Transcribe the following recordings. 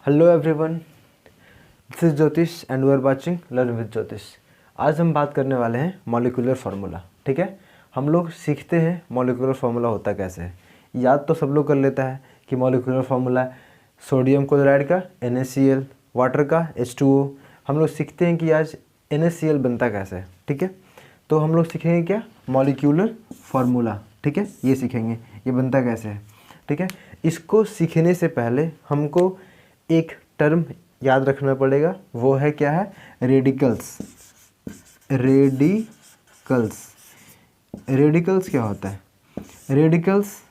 Hello everyone, this is Jyotish and we are watching learn with Jyotish. आज हम बात करने वाले हैं मॉलिक्यूलर फार्मूला। ठीक है, हम लोग सीखते हैं मॉलिक्यूलर फार्मूला होता कैसे है। याद तो सब लोग कर लेता है कि मॉलिक्यूलर फार्मूला सोडियम क्लोराइड का NaCl, वाटर का H2O। हम लोग सीखते हैं कि आज NaCl बनता कैसे है। ठीक है, तो हम लोग सीखेंगे क्या, मॉलिक्यूलर फार्मूला। ठीक है, ये सीखेंगे ये बनता कैसे है। ठीक है, इसको सीखने से पहले हमको एक टर्म याद रखना पड़ेगा, वो है क्या है, रेडिकल्स। रेडिकल्स क्या होता है? रेडिकल्स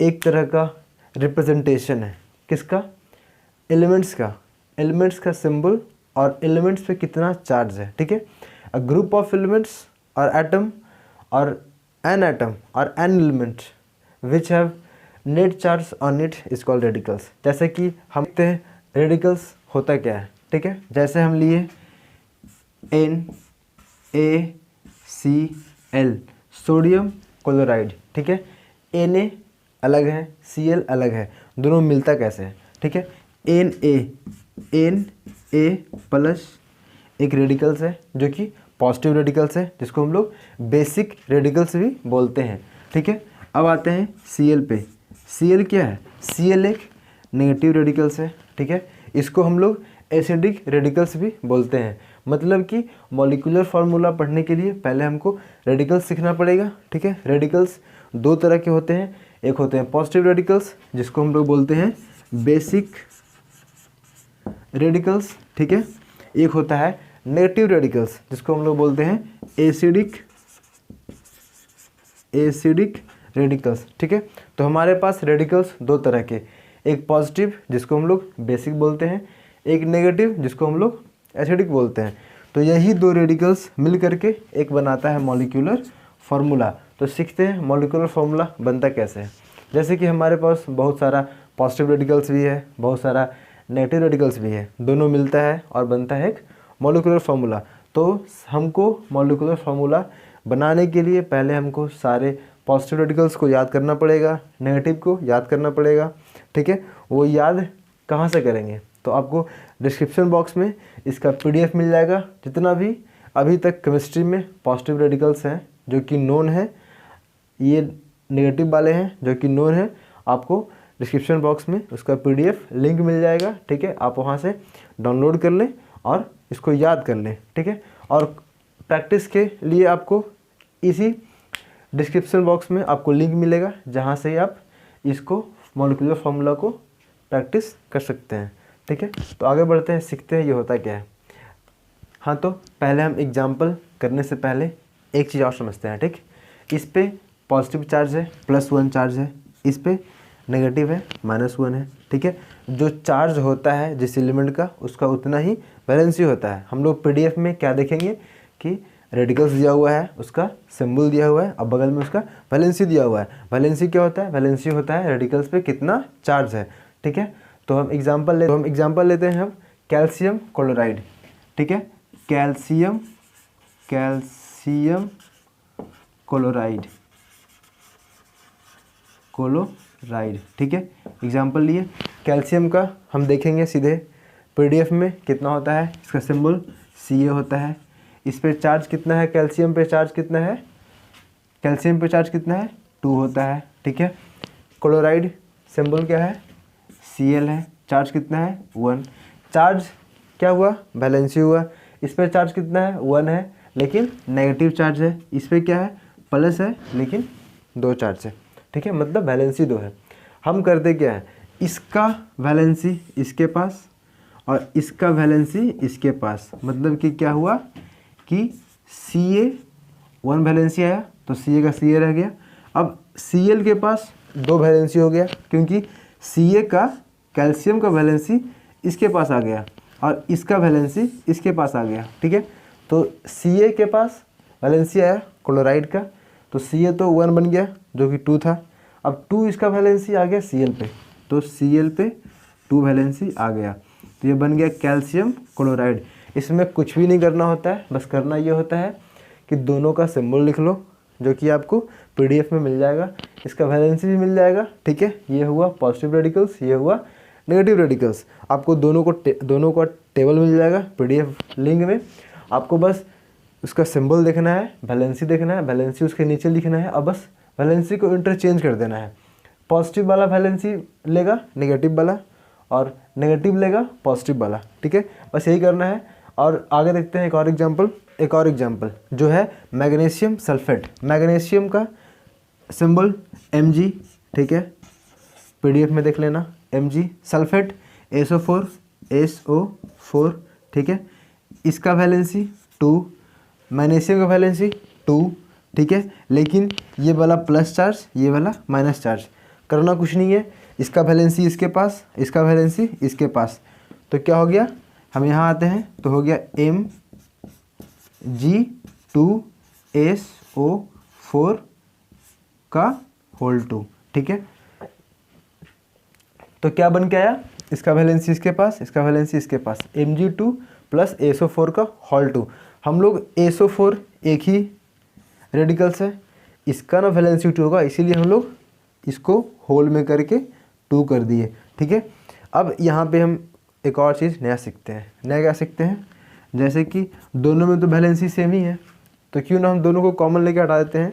एक तरह का रिप्रेजेंटेशन है, किसका, एलिमेंट्स का सिंबल और एलिमेंट्स पे कितना चार्ज है। ठीक है, अ ग्रुप ऑफ एलिमेंट्स और एटम और an element which have net charge on it is called radicals. जैसे कि हम देखते हैं रेडिकल्स होता क्या है। ठीक है, जैसे हम लिए NaCl सोडियम क्लोराइड। ठीक है, Na अलग है, Cl अलग है, दोनों मिलता कैसे है। ठीक है, Na प्लस एक रेडिकल्स है जो कि पॉजिटिव रेडिकल्स है, जिसको हम लोग बेसिक रेडिकल्स भी बोलते हैं। ठीक है, अब आते हैं Cl पे। Cl क्या है? Cl एक नेगेटिव रेडिकल्स है। ठीक है, इसको हम लोग एसिडिक रेडिकल्स भी बोलते हैं। मतलब कि मॉलिक्यूलर फार्मूला पढ़ने के लिए पहले हमको रेडिकल्स सीखना पड़ेगा। ठीक है, रेडिकल्स दो तरह के होते हैं, एक होते हैं पॉजिटिव रेडिकल्स जिसको हम लोग बोलते हैं बेसिक रेडिकल्स। ठीक है, एक होता है नेगेटिव रेडिकल्स जिसको हम लोग बोलते हैं एसिडिक रेडिकल्स। ठीक है, तो हमारे पास रेडिकल्स दो तरह के, एक पॉजिटिव जिसको हम लोग बेसिक बोलते हैं, एक नेगेटिव जिसको हम लोग एसिडिक बोलते हैं। तो यही दो रेडिकल्स मिल करके एक बनाता है मॉलिक्यूलर फार्मूला। तो सीखते हैं मॉलिक्यूलर फार्मूला बनता कैसे है। जैसे कि हमारे पास बहुत सारा पॉजिटिव रेडिकल्स भी है, बहुत सारा नेगेटिव रेडिकल्स भी है, दोनों मिलता है और बनता है एक मॉलिक्यूलर फार्मूला। तो हमको मॉलिक्यूलर फार्मूला बनाने के लिए पहले हमको सारे पॉजिटिव रेडिकल्स को याद करना पड़ेगा, नेगेटिव को याद करना पड़ेगा। ठीक है, वो याद कहाँ से करेंगे, तो आपको डिस्क्रिप्शन बॉक्स में इसका PDF मिल जाएगा। जितना भी अभी तक केमिस्ट्री में पॉजिटिव रेडिकल्स हैं जो कि नोन है, ये नेगेटिव वाले हैं जो कि नोन है, आपको डिस्क्रिप्शन बॉक्स में उसका PDF लिंक मिल जाएगा। ठीक है, आप वहाँ से डाउनलोड कर लें और इसको याद कर लें। ठीक है, और प्रैक्टिस के लिए आपको इसी डिस्क्रिप्शन बॉक्स में आपको लिंक मिलेगा जहाँ से आप इसको मॉलिक्यूलर फार्मूला को प्रैक्टिस कर सकते हैं। ठीक है, तो आगे बढ़ते हैं, सीखते हैं ये होता क्या है। हाँ, तो पहले हम एग्जाम्पल करने से पहले एक चीज़ और समझते हैं। ठीक, इस पे पॉजिटिव चार्ज है +1 चार्ज है, इस पे नेगेटिव है -1 है। ठीक है, जो चार्ज होता है जिस एलिमेंट का उसका उतना ही वैलेंसी होता है। हम लोग PDF में क्या देखेंगे कि रेडिकल्स दिया हुआ है, उसका सिंबल दिया हुआ है, अब बगल में उसका वैलेंसी दिया हुआ है। वैलेंसी क्या होता है? वैलेंसी होता है रेडिकल्स पे कितना चार्ज है। ठीक है, तो हम एग्जांपल लेते हैं हम कैल्शियम क्लोराइड। ठीक है, कैल्शियम क्लोराइड। ठीक है, एग्जांपल लिए कैल्शियम का, हम देखेंगे सीधे PDF में कितना होता है, इसका सिंबल Ca होता है। इस पे चार्ज कितना है, कैल्शियम पे चार्ज कितना है, 2 होता है। ठीक है, क्लोराइड सिंबल क्या है, Cl है, चार्ज कितना है 1। चार्ज क्या हुआ, वैलेंसी हुआ। इस पे चार्ज कितना है 1 है, लेकिन नेगेटिव चार्ज है। इस पे क्या है, प्लस है, लेकिन 2 चार्ज है। ठीक है, मतलब वैलेंसी 2 है। हम करते क्या है, इसका वैलेंसी इसके पास और इसका वैलेंसी इसके पास, मतलब कि क्या हुआ कि Ca 1 वैलेंसी आया तो Ca का Ca रह गया। अब Cl के पास 2 वैलेंसी हो गया, क्योंकि Ca का कैल्शियम का वैलेंसी इसके पास आ गया और इसका वैलेंसी इसके पास आ गया। ठीक है, तो Ca के पास वैलेंसी आया क्लोराइड का, तो Ca तो 1 बन गया जो कि 2 था। अब 2 इसका वैलेंसी आ गया Cl पे, तो Cl पे 2 वैलेंसी आ गया, तो ये बन गया कैल्शियम क्लोराइड। इसमें कुछ भी नहीं करना होता है, बस करना ये होता है कि दोनों का सिंबल लिख लो, जो कि आपको PDF में मिल जाएगा, इसका वैलेंसी भी मिल जाएगा। ठीक है, ये हुआ पॉजिटिव रेडिकल्स, ये हुआ नेगेटिव रेडिकल्स, आपको दोनों का टेबल मिल जाएगा PDF लिंक में। आपको बस उसका सिंबल देखना है, वैलेंसी देखना है, वैलेंसी उसके नीचे लिखना है और बस वैलेंसी को इंटरचेंज कर देना है। पॉजिटिव वाला वैलेंसी लेगा नेगेटिव वाला और नेगेटिव लेगा पॉजिटिव वाला, ठीक है, बस यही करना है। और आगे देखते हैं एक और एग्जाम्पल जो है मैग्नीशियम सल्फेट। मैग्नीशियम का सिंबल Mg, ठीक है, PDF में देख लेना Mg। सल्फेट SO4, ठीक है, इसका वैलेंसी 2, मैग्नीशियम का वैलेंसी 2, ठीक है, लेकिन ये वाला प्लस चार्ज, ये वाला माइनस चार्ज, करना कुछ नहीं है। इसका वैलेंसी इसके पास, इसका वैलेंसी इसके पास, तो क्या हो गया, हम यहाँ आते हैं तो हो गया Mg2SO4 का होल 2, ठीक है। तो क्या बन के आया, इसका वैलेंसी इसके पास, इसका वैलेंसी इसके पास, Mg2 प्लस SO4 का होल 2। हम लोग SO4 एक ही रेडिकल्स है, इसका ना वैलेंसी 2 होगा, इसीलिए हम लोग इसको होल में करके 2 कर दिए, ठीक है। अब यहाँ पे हम एक और चीज़ नया सीखते हैं। नया क्या सीखते हैं, जैसे कि दोनों में तो वैलेंसी सेम ही है, तो क्यों ना हम दोनों को कॉमन लेके हटा देते हैं।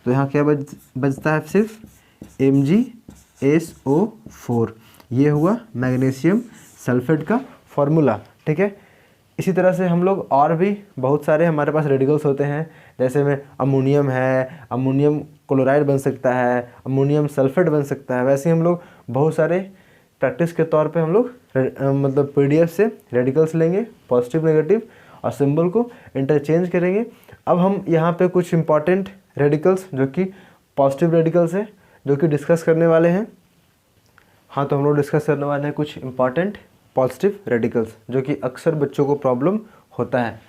तो यहाँ क्या बचता है, सिर्फ MgSO4, ये हुआ मैग्नीशियम सल्फेट का फॉर्मूला, ठीक है। इसी तरह से हम लोग और भी बहुत सारे हमारे पास रेडिकल्स होते हैं, जैसे में अमोनियम है, अमोनियम क्लोराइड बन सकता है, अमोनियम सल्फेट बन सकता है। वैसे ही हम लोग बहुत सारे प्रैक्टिस के तौर पे हम लोग मतलब PDF से रेडिकल्स लेंगे, पॉजिटिव नेगेटिव, और सिंबल को इंटरचेंज करेंगे। अब हम यहाँ पे कुछ इंपॉर्टेंट रेडिकल्स जो कि पॉजिटिव रेडिकल्स हैं जो कि डिस्कस करने वाले हैं। हाँ, तो हम लोग डिस्कस करने वाले हैं कुछ इंपॉर्टेंट पॉजिटिव रेडिकल्स जो कि अक्सर बच्चों को प्रॉब्लम होता है।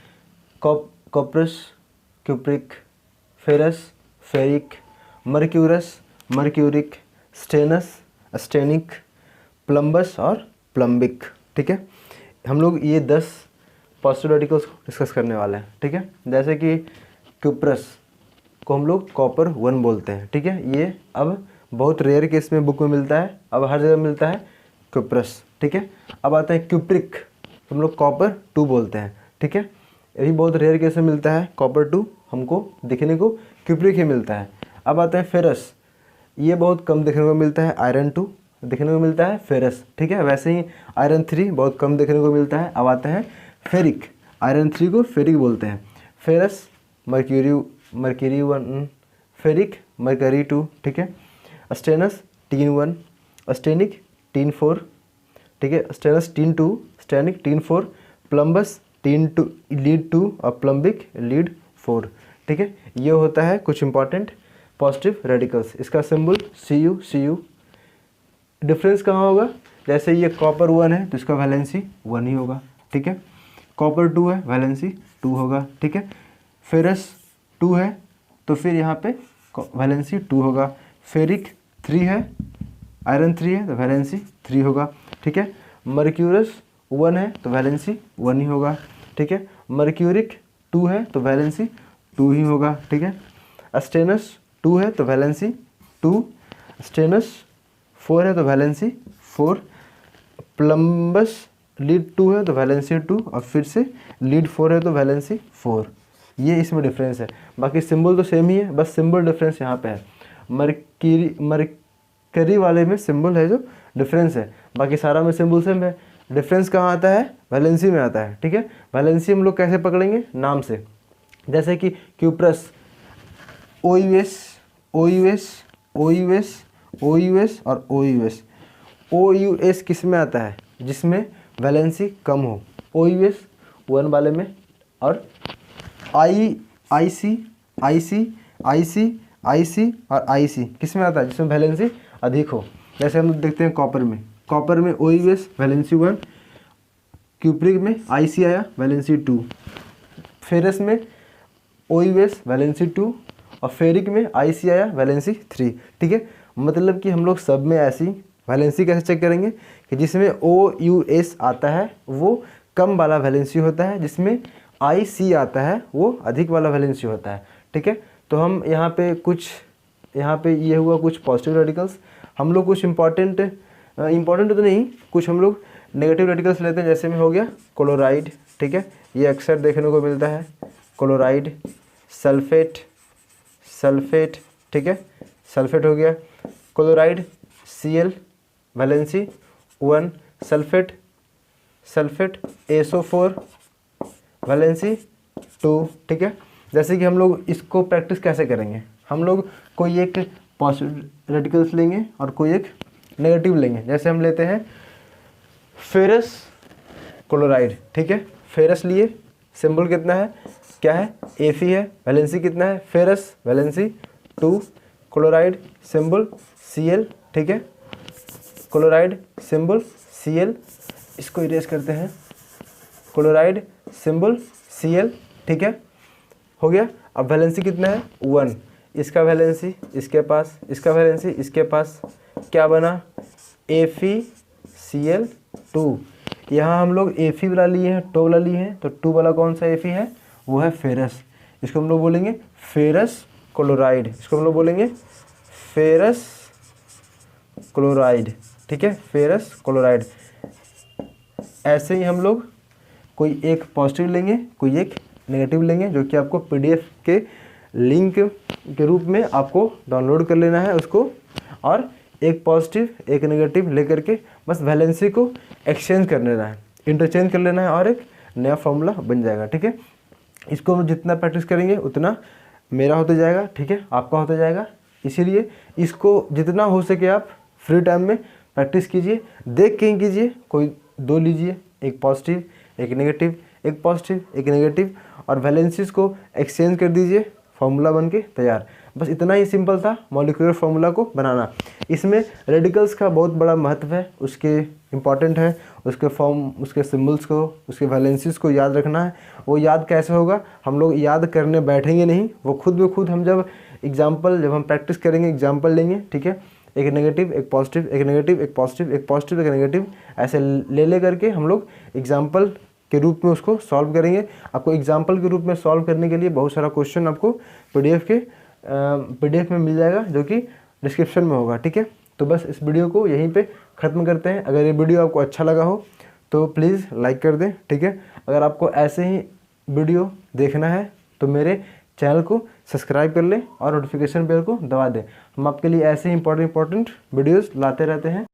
Cuprous, cupric, ferrous, ferric, mercurous, mercuric, stannous, stannic, plumbous और प्लम्बिक, ठीक है। हम लोग ये 10 पॉजिटिव रेडिकल्स को डिस्कस करने वाले हैं, ठीक है। जैसे कि क्यूप्रस को हम लोग कॉपर 1 बोलते हैं, ठीक है। ये अब बहुत रेयर केस में बुक में मिलता है, अब हर जगह मिलता है क्यूप्रस, ठीक है। अब आता है क्यूप्रिक, हम लोग कॉपर 2 बोलते हैं, ठीक है। ये भी बहुत रेयर केस में मिलता है, कॉपर 2 हमको दिखने को क्यूप्रिक ही मिलता है। अब आता है फेरस, ये बहुत कम देखने को मिलता है, आयरन 2 देखने को मिलता है फेरस, ठीक है। वैसे ही आयरन 3 बहुत कम देखने को मिलता है। अब आता है फेरिक, आयरन 3 को फेरिक बोलते हैं। फेरस मर्क्यूरी 1, फेरिक मर्करी 2, ठीक है। स्टेनस टीन 1, स्टेनिक टीन 4, ठीक है। Stannous tin 2, stannic tin 4, plumbous tin 2 lead 2 और प्लम्बिक लीड 4, ठीक है। ये होता है कुछ इंपॉर्टेंट पॉजिटिव रेडिकल्स। इसका सिंबल Cu। डिफरेंस कहाँ होगा, जैसे ये कॉपर 1 है तो इसका वैलेंसी 1 ही होगा, ठीक है। कॉपर 2 है, वैलेंसी 2 होगा, ठीक है। फेरस 2 है तो फिर यहाँ पे वैलेंसी 2 होगा। फेरिक 3 है, आयरन 3 है तो वैलेंसी 3 होगा, ठीक है। मर्क्यूरस 1 है तो वैलेंसी 1 ही होगा, ठीक है। मर्क्यूरिक 2 है तो वैलेंसी 2 ही होगा, ठीक है। स्टेनस 2 है तो वैलेंसी 2, स्टेनस 4 है तो वैलेंसी 4, प्लम्बस लीड 2 है तो वैलेंसी 2 और फिर से लीड 4 है तो वैलेंसी 4। ये इसमें डिफरेंस है, बाकी सिंबल तो सेम ही है, बस सिंबल डिफरेंस यहाँ पे है। मरकरी वाले में सिंबल है जो डिफरेंस है, बाकी सारा में सिंबल सेम है। डिफरेंस कहाँ आता है, वैलेंसी में आता है, ठीक है। वैलेंसी हम लोग कैसे पकड़ेंगे, नाम से, जैसे कि cuprous OUS OUS OUS OUS और OUS। OUS किस में आता है, जिसमें वैलेंसी कम हो, OUS 1 वाले में। और IC और IC किस में आता है, जिसमें वैलेंसी अधिक हो। जैसे हम लोग देखते हैं कॉपर में OUS वैलेंसी 1, क्यूप्रिक में IC आया वैलेंसी 2, फेरस में OUS वैलेंसी 2 और फेरिक में IC आया वैलेंसी 3, ठीक है। मतलब कि हम लोग सब में ऐसी वैलेंसी कैसे चेक करेंगे कि जिसमें OUS आता है वो कम वाला वैलेंसी होता है, जिसमें IC आता है वो अधिक वाला वैलेंसी होता है, ठीक है। तो हम यहाँ पे ये हुआ कुछ पॉजिटिव रेडिकल्स। हम लोग कुछ इंपॉर्टेंट इंपॉर्टेंट तो नहीं, कुछ हम लोग नेगेटिव रेडिकल्स लेते हैं, जैसे में हो गया क्लोराइड, ठीक है, ये अक्सर देखने को मिलता है, क्लोराइड, सल्फेट, सल्फेट, ठीक है, सल्फेट हो गया, chloride Cl valency 1, sulphate, sulphate SO4 valency 2, ठीक है। जैसे कि हम लोग इसको प्रैक्टिस कैसे करेंगे, हम लोग कोई एक पॉजिटिव रेडिकल्स लेंगे और कोई एक नेगेटिव लेंगे। जैसे हम लेते हैं फेरस क्लोराइड, ठीक है, फेरस लिए, सिंबल कितना है, क्या है, Fe है, वैलेंसी कितना है, ferrous valency 2, chloride symbol Cl, ठीक है, क्लोराइड सिंबल Cl, इसको इरेज करते हैं, क्लोराइड सिंबल Cl, ठीक है, हो गया। अब वैलेंसी कितना है 1, इसका वैलेंसी इसके पास, इसका वैलेंसी इसके पास, क्या बना FeCl2। यहाँ हम लोग Fe वाला लिए हैं, 2 वाला लिए हैं, तो 2 वाला कौन सा Fe है, वो है फेरस, इसको हम लोग बोलेंगे फेरस क्लोराइड, इसको हम लोग बोलेंगे फेरस क्लोराइड, ठीक है, फेरस क्लोराइड। ऐसे ही हम लोग कोई एक पॉजिटिव लेंगे, कोई एक नेगेटिव लेंगे, जो कि आपको PDF के लिंक के रूप में आपको डाउनलोड कर लेना है उसको, और एक पॉजिटिव एक नेगेटिव लेकर के बस वैलेंसी को एक्सचेंज कर लेना है, इंटरचेंज कर लेना है, और एक नया फॉर्मूला बन जाएगा, ठीक है। इसको हम जितना प्रैक्टिस करेंगे उतना मेरा होता जाएगा, ठीक है, आपका होता जाएगा। इसीलिए इसको जितना हो सके आप फ्री टाइम में प्रैक्टिस कीजिए, देख के ही कीजिए, कोई 2 लीजिए, एक पॉजिटिव एक नेगेटिव, एक पॉजिटिव एक नेगेटिव, और वैलेंसीज को एक्सचेंज कर दीजिए, फार्मूला बन के तैयार। बस इतना ही सिंपल था मॉलिक्यूलर फार्मूला को बनाना। इसमें रेडिकल्स का बहुत बड़ा महत्व है, उसके इम्पॉर्टेंट है, उसके फॉर्म, उसके सिम्बल्स को, उसके वैलेंसीज को याद रखना है। वो याद कैसे होगा, हम लोग याद करने बैठेंगे नहीं, वो खुद ब खुद हम जब हम प्रैक्टिस करेंगे, एग्जाम्पल लेंगे, ठीक है, एक नेगेटिव एक पॉजिटिव, एक नेगेटिव एक पॉजिटिव, एक पॉजिटिव एक नेगेटिव, ऐसे ले करके हम लोग एग्जाम्पल के रूप में उसको सॉल्व करेंगे। आपको एग्जाम्पल के रूप में सॉल्व करने के लिए बहुत सारा क्वेश्चन आपको PDF में मिल जाएगा, जो कि डिस्क्रिप्शन में होगा, ठीक है। तो बस इस वीडियो को यहीं पे ख़त्म करते हैं। अगर ये वीडियो आपको अच्छा लगा हो तो प्लीज़ लाइक कर दें, ठीक है। अगर आपको ऐसे ही वीडियो देखना है तो मेरे चैनल को सब्सक्राइब कर लें और नोटिफिकेशन बेल को दबा दें। हम आपके लिए ऐसे ही इंपॉर्टेंट वीडियोज़ लाते रहते हैं।